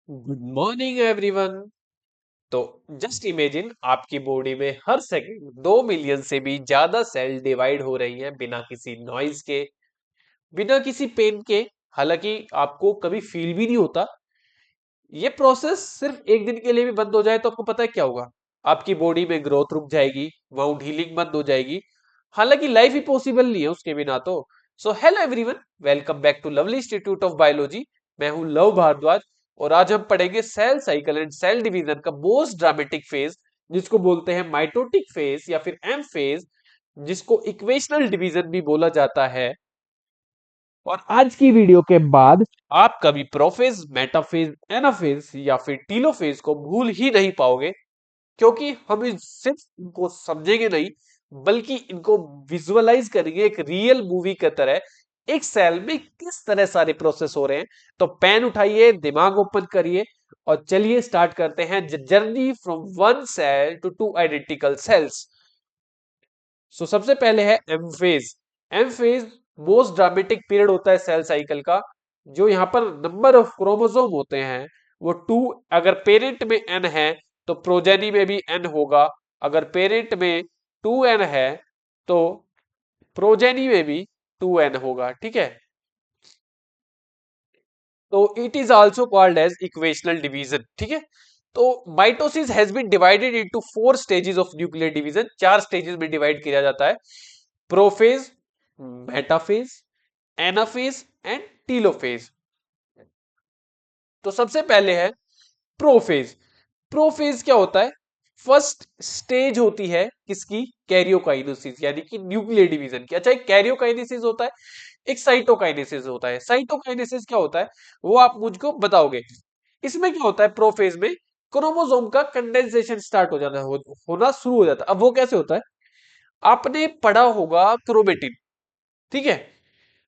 Good morning everyone. तो just imagine आपकी body में हर सेकंड 2 मिलियन से भी ज्यादा सेल डिवाइड हो रही हैं बिना किसी नॉइज के, बिना किसी पेन के। हालांकि आपको कभी फील भी नहीं होता। ये प्रोसेस सिर्फ एक दिन के लिए भी बंद हो जाए तो आपको पता है क्या होगा? आपकी बॉडी में ग्रोथ रुक जाएगी, वाउंड हीलिंग बंद हो जाएगी। हालांकि लाइफ ही पॉसिबल नहीं है उसके बिना तो। So hello everyone, welcome back to lovely institute of biology. मैं हूं लव भारद्वाज और आज हम पढ़ेंगे cell cycle and cell division का मोस्ट ड्रामेटिक फेज, जिसको बोलते हैं माइटोटिक फेज या फिर एम फेज, जिसको इक्वेशनल डिवीजन भी बोला जाता है। और आज की वीडियो के बाद आप कभी प्रोफेज, मेटाफेज, एनाफेज या फिर टीलोफेज को भूल ही नहीं पाओगे, क्योंकि हम सिर्फ इनको समझेंगे नहीं बल्कि इनको विजुअलाइज करेंगे एक रियल मूवी की तरह। एक सेल में किस तरह सारे प्रोसेस हो रहे हैं। तो पेन उठाइए, दिमाग ओपन करिए और चलिए स्टार्ट करते हैं journey from one cell to two identical cells. So सबसे पहले है M phase. M phase most dramatic period होता है सेल साइकिल का। जो यहाँ पर नंबर ऑफ क्रोमोसोम होते हैं वो 2। अगर पेरेंट में एन है तो प्रोजेनी में भी एन होगा। अगर पेरेंट में 2n है तो प्रोजेनी में भी 2n होगा। ठीक है, तो it is also called as equational division. ठीक है, तो mitosis has been divided into 4 stages of nuclear division. 4 stages में डिवाइड किया जाता है: prophase, metaphase, anaphase and telophase. तो सबसे पहले है प्रोफेज। प्रोफेज क्या होता है? फर्स्ट स्टेज होती है किसकी? कैरियोकाइनेसिस, यानी कि न्यूक्लियर डिवीजन की। अच्छा, एक कैरियोकाइनेसिस होता है, एक साइटोकाइनेसिस होता है। साइटोकाइनेसिस क्या होता है वो आप मुझको बताओगे। इसमें क्या होता है? प्रोफेज में क्रोमोसोम का कंडेंसेशन स्टार्ट हो जाना होना शुरू हो जाता है। अब वो कैसे होता है? आपने पढ़ा होगा क्रोमेटिन। ठीक है,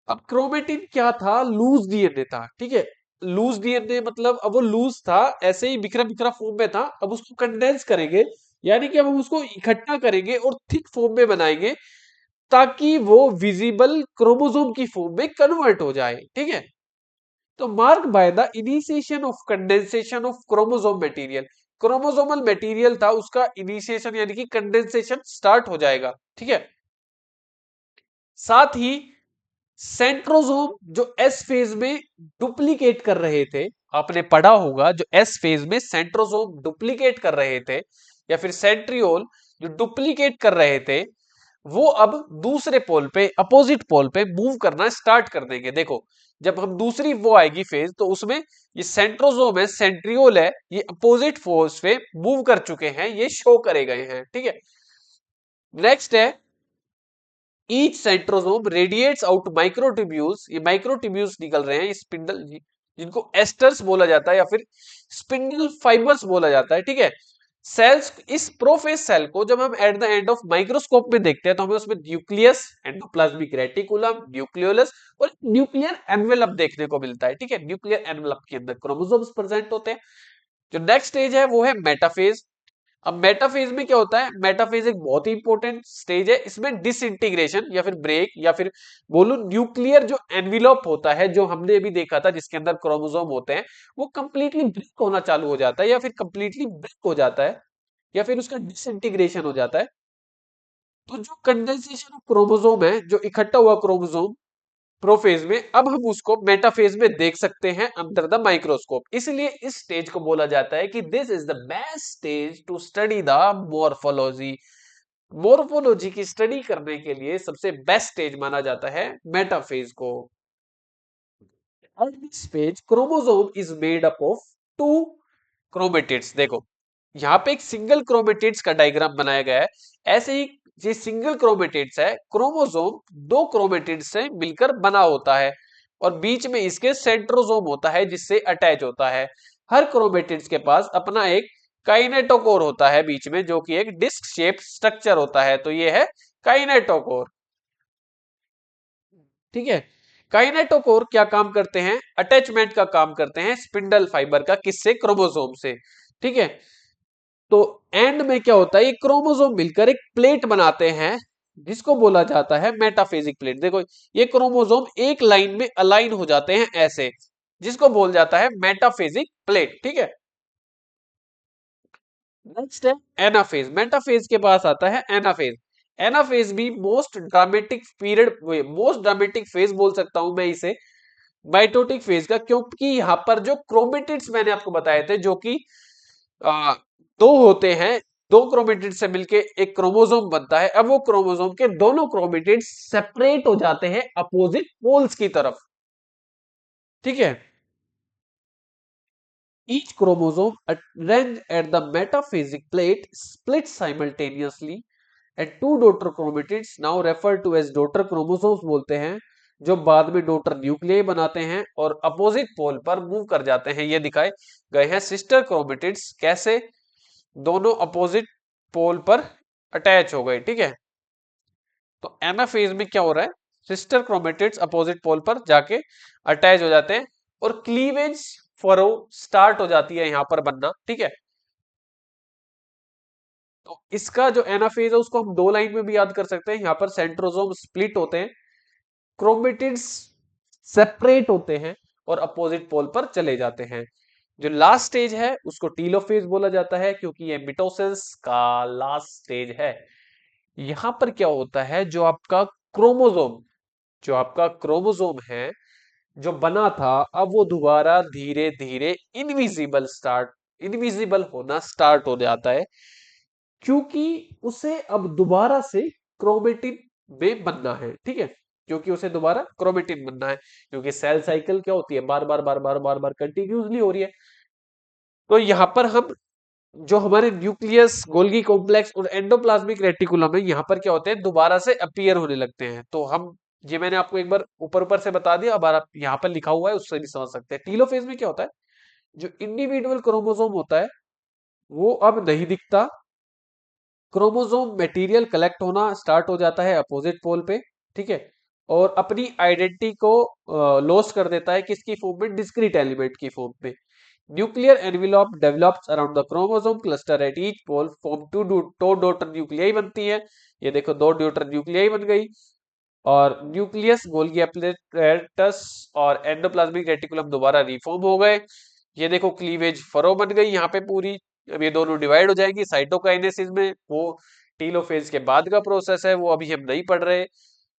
अब क्रोमेटिन क्या था? लूज डीएनए था। ठीक है, लूज डीएनए मतलब अब वो लूज था, ऐसे ही बिखरा बिखरा फॉर्म में था। अब उसको कंडेंस करेंगे, यानी कि अब हम उसको इकट्ठा करेंगे और थिक फॉर्म में बनाएंगे ताकि वो विजिबल क्रोमोसोम की फॉर्म में कन्वर्ट हो जाए। ठीक है, तो mark by the initiation of condensation of chromosome material. Chromosomal material था, उसका इनिशिएशन यानी कि कंडेंसेशन स्टार्ट हो जाएगा। ठीक है, साथ ही सेंट्रोजोम जो एस फेज में डुप्लीकेट कर रहे थे, आपने पढ़ा होगा, जो एस फेज में सेंट्रोजोम डुप्लीकेट कर रहे थे या फिर सेंट्रियोल जो डुप्लीकेट कर रहे थे, वो अब दूसरे पोल पे, अपोजिट पोल पे मूव करना स्टार्ट कर देंगे। देखो, जब हम दूसरी वो आएगी फेज तो उसमें ये सेंट्रोजोम है, सेंट्रियोल है, ये अपोजिट फोर्स पे मूव कर चुके हैं, ये शो करे गए हैं। ठीक है, नेक्स्ट है each centrosome radiates out microtubules. ये माइक्रोट्यूब्यूल्स निकल रहे हैं, स्पिंडल, जिनको एस्टर्स बोला जाता है या फिर स्पिंडल फाइबर्स बोला जाता है। ठीक है, सेल्स, इस प्रोफेज सेल को जब हम at the end of microscope में देखते हैं तो हमें उसमें न्यूक्लियस, एंडोप्लाज्मिक रेटिकुलम, न्यूक्लियोलस और न्यूक्लियर एनवेलप देखने को मिलता है। ठीक है, न्यूक्लियर एनवेलप के अंदर क्रोमोसोम्स प्रेजेंट होते हैं। जो नेक्स्ट स्टेज है वो है मेटाफेज। अब मेटाफेज में क्या होता है? मेटाफेज एक बहुत ही इंपॉर्टेंट स्टेज है। इसमें डिसइंटीग्रेशन या फिर ब्रेक या फिर बोलूं न्यूक्लियर जो एनविलोप होता है, जो हमने अभी देखा था जिसके अंदर क्रोमोसोम होते हैं, वो कंप्लीटली ब्रेक होना चालू हो जाता है या फिर कंप्लीटली ब्रेक हो जाता है या फिर उसका डिसइंटीग्रेशन हो जाता है। तो जो कंडेंसेशन ऑफ क्रोमोसोम है, जो इकट्ठा हुआ क्रोमोसोम प्रोफेज में, अब हम उसको मेटाफेज में देख सकते हैं अंडर द माइक्रोस्कोप। इसलिए इस स्टेज को बोला जाता है कि this is the best stage to study the morphology. Morphology की स्टडी करने के लिए सबसे बेस्ट स्टेज माना जाता है मेटाफेज को। और this page chromosome is made up of 2 chromatids. देखो, यहाँ पे एक सिंगल क्रोमेटिड्स का डायग्राम बनाया गया है। ऐसे ही ये सिंगल क्रोमेटिड्स है, क्रोमोसोम 2 क्रोमेटिड्स से मिलकर बना होता है और बीच में इसके सेंट्रोसोम होता है जिससे अटैच होता है। हर क्रोमेटिड्स के पास अपना एक काइनेटोकोर होता है बीच में, जो कि एक डिस्क शेप स्ट्रक्चर होता है। तो ये है काइनेटोकोर। ठीक है, काइनेटोकोर क्या काम करते हैं? अटैचमेंट का काम करते हैं स्पिंडल फाइबर का, किससे? क्रोमोसोम से। ठीक है, तो एंड में क्या होता है? ये क्रोमोसोम मिलकर एक प्लेट बनाते हैं जिसको बोला जाता है मेटाफेजिक प्लेट। देखो, ये क्रोमोसोम एक लाइन में अलाइन हो जाते हैं ऐसे, जिसको बोल जाता है मेटाफेजिक प्लेट। ठीक है, नेक्स्ट है एनाफेज। मेटाफेज के पास आता है एनाफेज। एनाफेज भी most dramatic period, most dramatic phase बोल सकता हूं मैं इसे माइटोटिक फेज का, क्योंकि यहां पर जो क्रोमेटिड्स मैंने आपको बताए थे जो कि आ, दो होते हैं, दो क्रोमेटिड से मिलके एक क्रोमोसोम बनता है। अब वो क्रोमोसोम के दोनों क्रोमेटिड्स सेपरेट हो जाते हैं अपोजिट पोल्स की तरफ। ठीक है, each chromosome arranged at the metaphasic plate splits simultaneously and two daughter chromatids now referred to as daughter chromosomes बोलते हैं, जो बाद में डॉटर न्यूक्लियाई बनाते हैं और अपोजिट पोल पर मूव कर जाते हैं। ये दिखाए गए हैं सिस्टर क्रोमेटिड्स कैसे दोनों अपोजिट पोल पर अटैच हो गए। ठीक है, तो एनाफेज में क्या हो रहा है, सिस्टर क्रोमेटिड्स अपोजिट पोल पर जाके अटैच हो जाते हैं और क्लीवेज फरो स्टार्ट हो जाती है यहां पर बनना। ठीक है, तो इसका जो एनाफेज है उसको हम दो लाइन में भी याद कर सकते हैं। यहां पर सेंट्रोसोम स्प्लिट होते हैं, क्रोमेटिड्स सेपरेट होते हैं और अपोजिट पोल पर चले जाते हैं। जो लास्ट स्टेज है उसको टीलोफेज बोला जाता है क्योंकि ये मिटोसिस का लास्ट स्टेज है। यहां पर क्या होता है, जो आपका क्रोमोसोम है जो बना था, अब वो दोबारा धीरे धीरे इनविजिबल होना स्टार्ट हो जाता है, क्योंकि उसे अब दोबारा से क्रोमेटिन में बनना है। ठीक है, क्योंकि उसे दोबारा क्रोमेटिन बनना है, क्योंकि सेल साइकिल क्या होती है, बार बार बार बार बार बार कंटिन्यूसली हो रही है। तो यहां पर हम जो हमारे न्यूक्लियस, गोल्गी कॉम्प्लेक्स और एंडोप्लाज्मिक रेटिकुलम है, यहाँ पर क्या होते हैं, दोबारा से अपीयर होने लगते हैं। तो हम, ये मैंने आपको एक बार ऊपर ऊपर से बता दिया, अब आप यहाँ पर लिखा हुआ है उससे भी समझ सकते हैं। टीलोफेज में क्या होता है, जो इंडिविजुअल क्रोमोसोम होता है वो अब नहीं दिखता, क्रोमोसोम मटेरियल कलेक्ट होना स्टार्ट हो जाता है अपोजिट पोल पे। ठीक है, और अपनी आइडेंटिटी को लॉस कर देता है, किसकी फॉर्म में, डिस्क्रीट एलिमेंट की फॉर्म में। Nuclear envelope develops around the chromosome cluster at each pole, form two daughter nuclei बनती है। ये देखो दो डॉटर न्यूक्लियाई बन गई, और न्यूक्लियस, गोल्गी एप्परेटस और एंडोप्लाज्मिक रेटिकुलम दोबारा रिफॉर्म हो गए। ये देखो क्लीवेज फरो बन गई यहाँ पे पूरी। अब ये दोनों डिवाइड हो जाएंगी साइटोकाइनेसिस में, वो टीलोफेज के बाद का प्रोसेस है, वो अभी हम नहीं पढ़ रहे,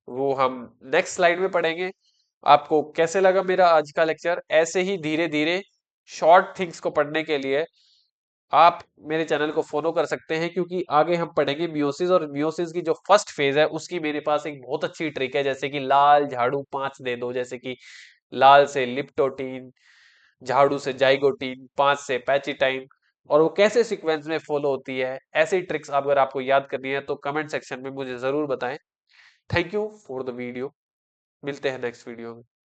वो हम नेक्स्ट स्लाइड में पढ़ेंगे। आपको कैसे लगा मेरा आज का लेक्चर? ऐसे ही धीरे धीरे शॉर्ट थिंग्स को पढ़ने के लिए आप मेरे चैनल को फॉलो कर सकते हैं, क्योंकि आगे हम पढ़ेंगे मियोसिस, और मियोसिस की जो फर्स्ट फेज है उसकी मेरे पास एक बहुत अच्छी ट्रिक है, जैसे कि लाल झाड़ू 5 दे दो, जैसे कि लाल से लिप्टोटीन, झाड़ू से जाइगोटीन, 5 से पैचिटाइन, और वो कैसे सीक्वेंस में फॉलो होती है। ऐसी ट्रिक्स अगर आपको याद करनी है तो कमेंट सेक्शन में मुझे जरूर बताएं। Thank you for the video, मिलते हैं नेक्स्ट वीडियो में।